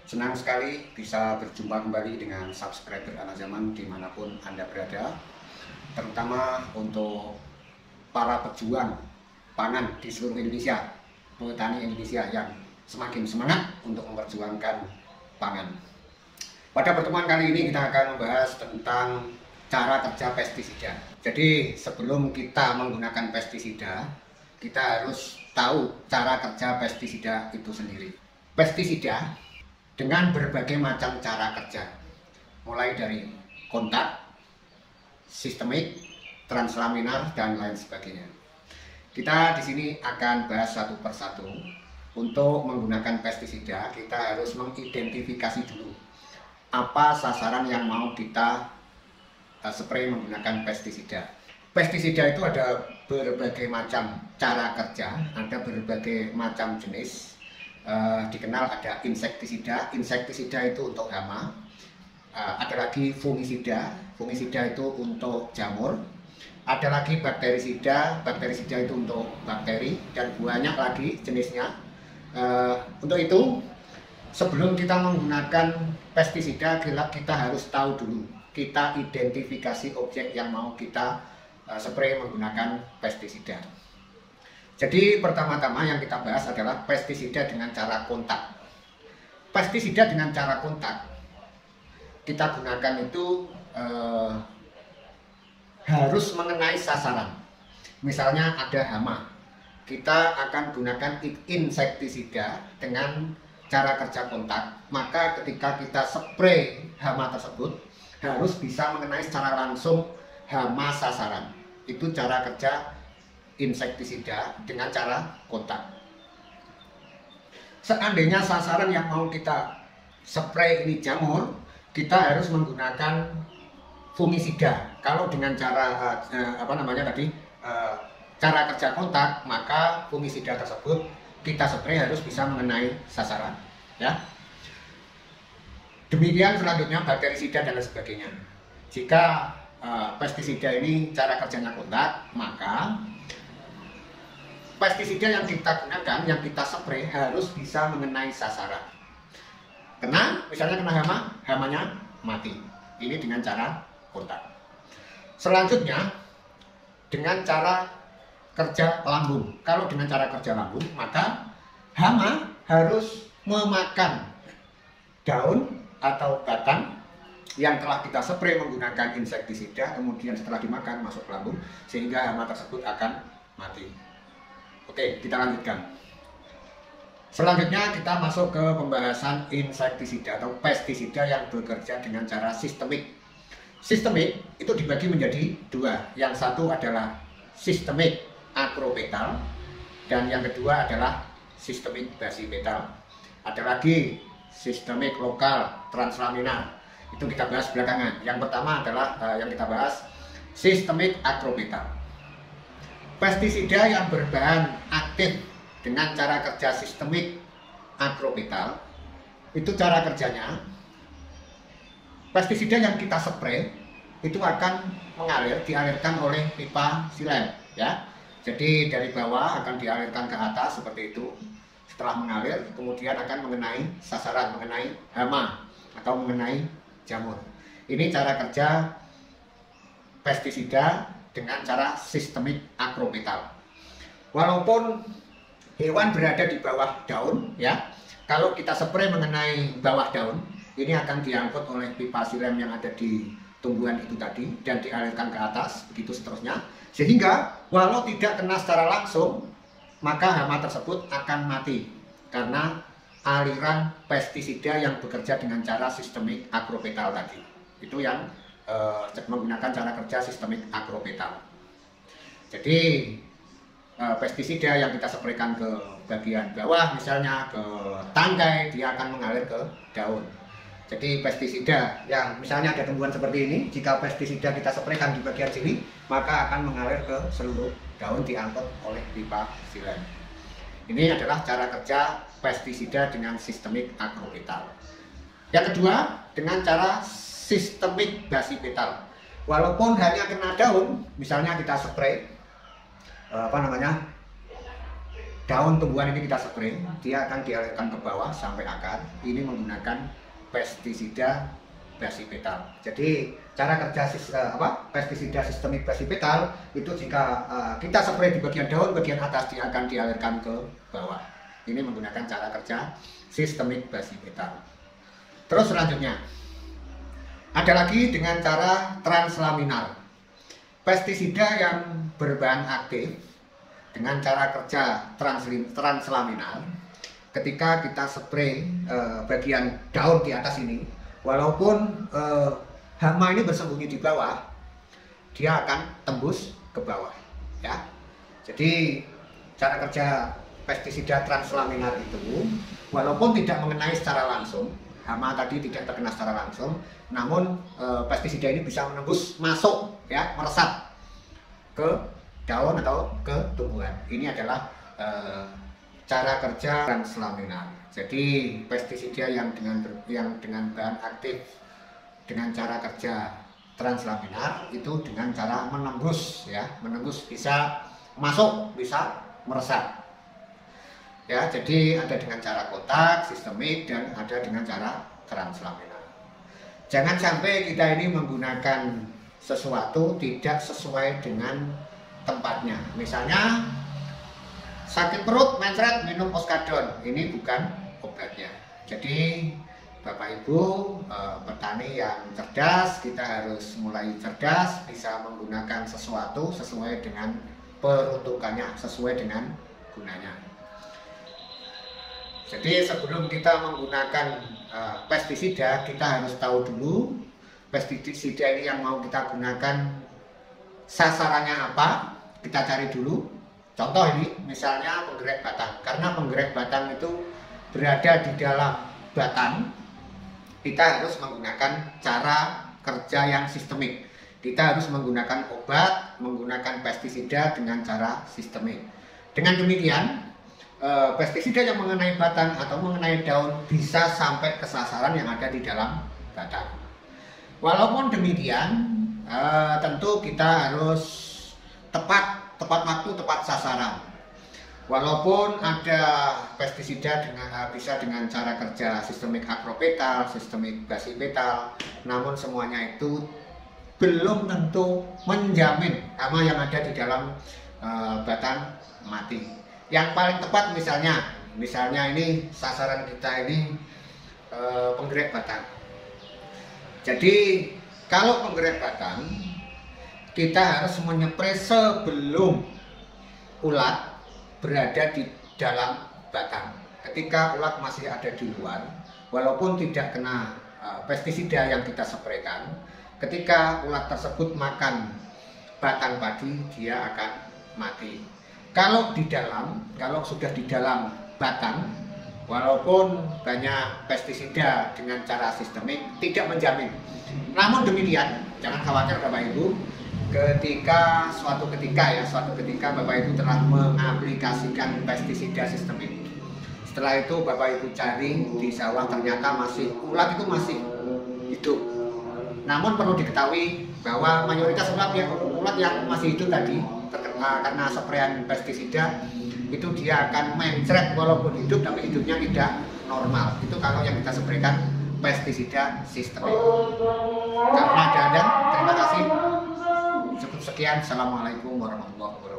Senang sekali bisa berjumpa kembali dengan subscriber Anak Zaman dimanapun Anda berada, terutama untuk para pejuang pangan di seluruh Indonesia, petani Indonesia yang semakin semangat untuk memperjuangkan pangan. Pada pertemuan kali ini kita akan membahas tentang cara kerja pestisida. Jadi sebelum kita menggunakan pestisida, kita harus tahu cara kerja pestisida itu sendiri. Pestisida dengan berbagai macam cara kerja, mulai dari kontak, sistemik, translaminar, dan lain sebagainya. Kita di sini akan bahas satu persatu. Untuk menggunakan pestisida, kita harus mengidentifikasi dulu apa sasaran yang mau kita spray menggunakan pestisida. Pestisida itu ada berbagai macam cara kerja, ada berbagai macam jenis. Dikenal ada insektisida. Insektisida itu untuk hama. Ada lagi fungisida. Fungisida itu untuk jamur. Ada lagi bakterisida. Bakterisida itu untuk bakteri, dan banyak lagi jenisnya. Untuk itu, sebelum kita menggunakan pestisida, kita harus tahu dulu, kita identifikasi objek yang mau kita spray menggunakan pestisida. Jadi pertama-tama yang kita bahas adalah pestisida dengan cara kontak. Pestisida dengan cara kontak kita gunakan itu harus mengenai sasaran. Misalnya ada hama, kita akan gunakan insektisida dengan cara kerja kontak. Maka ketika kita spray hama tersebut harus bisa mengenai secara langsung hama sasaran. Itu cara kerja insektisida dengan cara kontak. Seandainya sasaran yang mau kita spray ini jamur, kita harus menggunakan fungisida. Kalau dengan cara cara kerja kontak, maka fungisida tersebut kita spray harus bisa mengenai sasaran, ya. Demikian selanjutnya bakterisida dan lain sebagainya. Jika pestisida ini cara kerjanya kontak, maka pestisida yang kita gunakan, yang kita spray harus bisa mengenai sasaran. Misalnya kena hama, hamanya mati. Ini dengan cara kontak. Selanjutnya, dengan cara kerja lambung. Kalau dengan cara kerja lambung, maka hama harus memakan daun atau batang yang telah kita spray menggunakan insektisida, kemudian setelah dimakan masuk ke lambung, sehingga hama tersebut akan mati. Oke, kita lanjutkan. Selanjutnya kita masuk ke pembahasan insektisida atau pestisida yang bekerja dengan cara sistemik. Sistemik itu dibagi menjadi dua. Yang satu adalah sistemik akropetal, dan yang kedua adalah sistemik basipetal. Ada lagi sistemik lokal translaminar. Itu kita bahas belakangan. Yang pertama adalah yang kita bahas sistemik akropetal. Pestisida yang berbahan aktif dengan cara kerja sistemik akropetal, itu cara kerjanya, pestisida yang kita spray itu akan dialirkan oleh pipa silem, ya. Jadi dari bawah akan dialirkan ke atas seperti itu. Setelah mengalir, kemudian akan mengenai sasaran, mengenai hama atau mengenai jamur. Ini cara kerja pestisida dengan cara sistemik akropetal. Walaupun hewan berada di bawah daun, ya, kalau kita spray mengenai bawah daun, ini akan diangkut oleh pipa silem yang ada di tumbuhan itu tadi dan dialirkan ke atas, begitu seterusnya. Sehingga walau tidak kena secara langsung, maka hama tersebut akan mati karena aliran pestisida yang bekerja dengan cara sistemik akropetal tadi. Itu yang menggunakan cara kerja sistemik akropetal. Jadi pestisida yang kita spraykan ke bagian bawah, misalnya ke tangkai, dia akan mengalir ke daun. Jadi pestisida yang misalnya ada tumbuhan seperti ini, jika pestisida kita spraykan di bagian sini, maka akan mengalir ke seluruh daun, diangkut oleh pipa silem. Ini adalah cara kerja pestisida dengan sistemik akropetal. Yang kedua, dengan cara sistemik basipetal. Walaupun hanya kena daun, misalnya kita spray daun tumbuhan ini kita spray, dia akan dialirkan ke bawah sampai akar. Ini menggunakan pestisida basi petal. Jadi cara kerja pestisida sistemik basi petal itu jika kita spray di bagian daun, bagian atas dia akan dialirkan ke bawah. Ini menggunakan cara kerja sistemik basi petal. Terus selanjutnya ada lagi dengan cara translaminar. Pestisida yang berbahan aktif dengan cara kerja translaminar, ketika kita spray bagian daun di atas ini, walaupun hama ini bersembunyi di bawah, dia akan tembus ke bawah, ya. Jadi cara kerja pestisida translaminar itu, walaupun tidak mengenai secara langsung, hama tadi tidak terkena secara langsung, namun pestisida ini bisa menembus masuk, ya, meresap ke daun atau ke tumbuhan. Ini adalah cara kerja translaminar. Jadi pestisida yang dengan bahan aktif dengan cara kerja translaminar itu dengan cara menembus, ya, menembus, bisa masuk, bisa meresap. Ya, jadi ada dengan cara kotak, sistemik, dan ada dengan cara translaminar. Jangan sampai kita ini menggunakan sesuatu tidak sesuai dengan tempatnya. Misalnya sakit perut, mencret, minum oskadon, ini bukan obatnya. Jadi Bapak Ibu petani yang cerdas, kita harus mulai cerdas, bisa menggunakan sesuatu sesuai dengan peruntukannya, sesuai dengan gunanya. Jadi sebelum kita menggunakan pestisida, kita harus tahu dulu pestisida ini yang mau kita gunakan sasarannya apa. Kita cari dulu. Contoh ini misalnya penggerak batang, karena penggerak batang itu berada di dalam batang, kita harus menggunakan cara kerja yang sistemik. Kita harus menggunakan obat, menggunakan pestisida dengan cara sistemik. Dengan demikian pestisida yang mengenai batang atau mengenai daun bisa sampai ke sasaran yang ada di dalam batang. Walaupun demikian, tentu kita harus tepat waktu, tepat sasaran. Walaupun ada pestisida bisa dengan cara kerja sistemik akropetal, sistemik basi petal, namun semuanya itu belum tentu menjamin hama yang ada di dalam batang mati. Yang paling tepat misalnya ini sasaran kita ini penggerak batang. Jadi kalau penggerak batang, kita harus menyepray sebelum ulat berada di dalam batang. Ketika ulat masih ada di luar, walaupun tidak kena pestisida yang kita spraykan, ketika ulat tersebut makan batang padi, dia akan mati. Kalau sudah di dalam batang, walaupun banyak pestisida dengan cara sistemik, tidak menjamin. Namun demikian, jangan khawatir Bapak Ibu, ketika suatu ketika Bapak Ibu telah mengaplikasikan pestisida sistemik, setelah itu Bapak Ibu cari di sawah, ternyata ulat itu masih hidup. Namun perlu diketahui bahwa mayoritas ulat yang masih hidup tadi karena sprayan pestisida itu dia akan mencret walaupun hidup, tapi hidupnya tidak normal. Itu kalau yang kita spraykan pestisida sistemik. Karena ada, terima kasih. Cukup sekian. Assalamualaikum warahmatullahi wabarakatuh.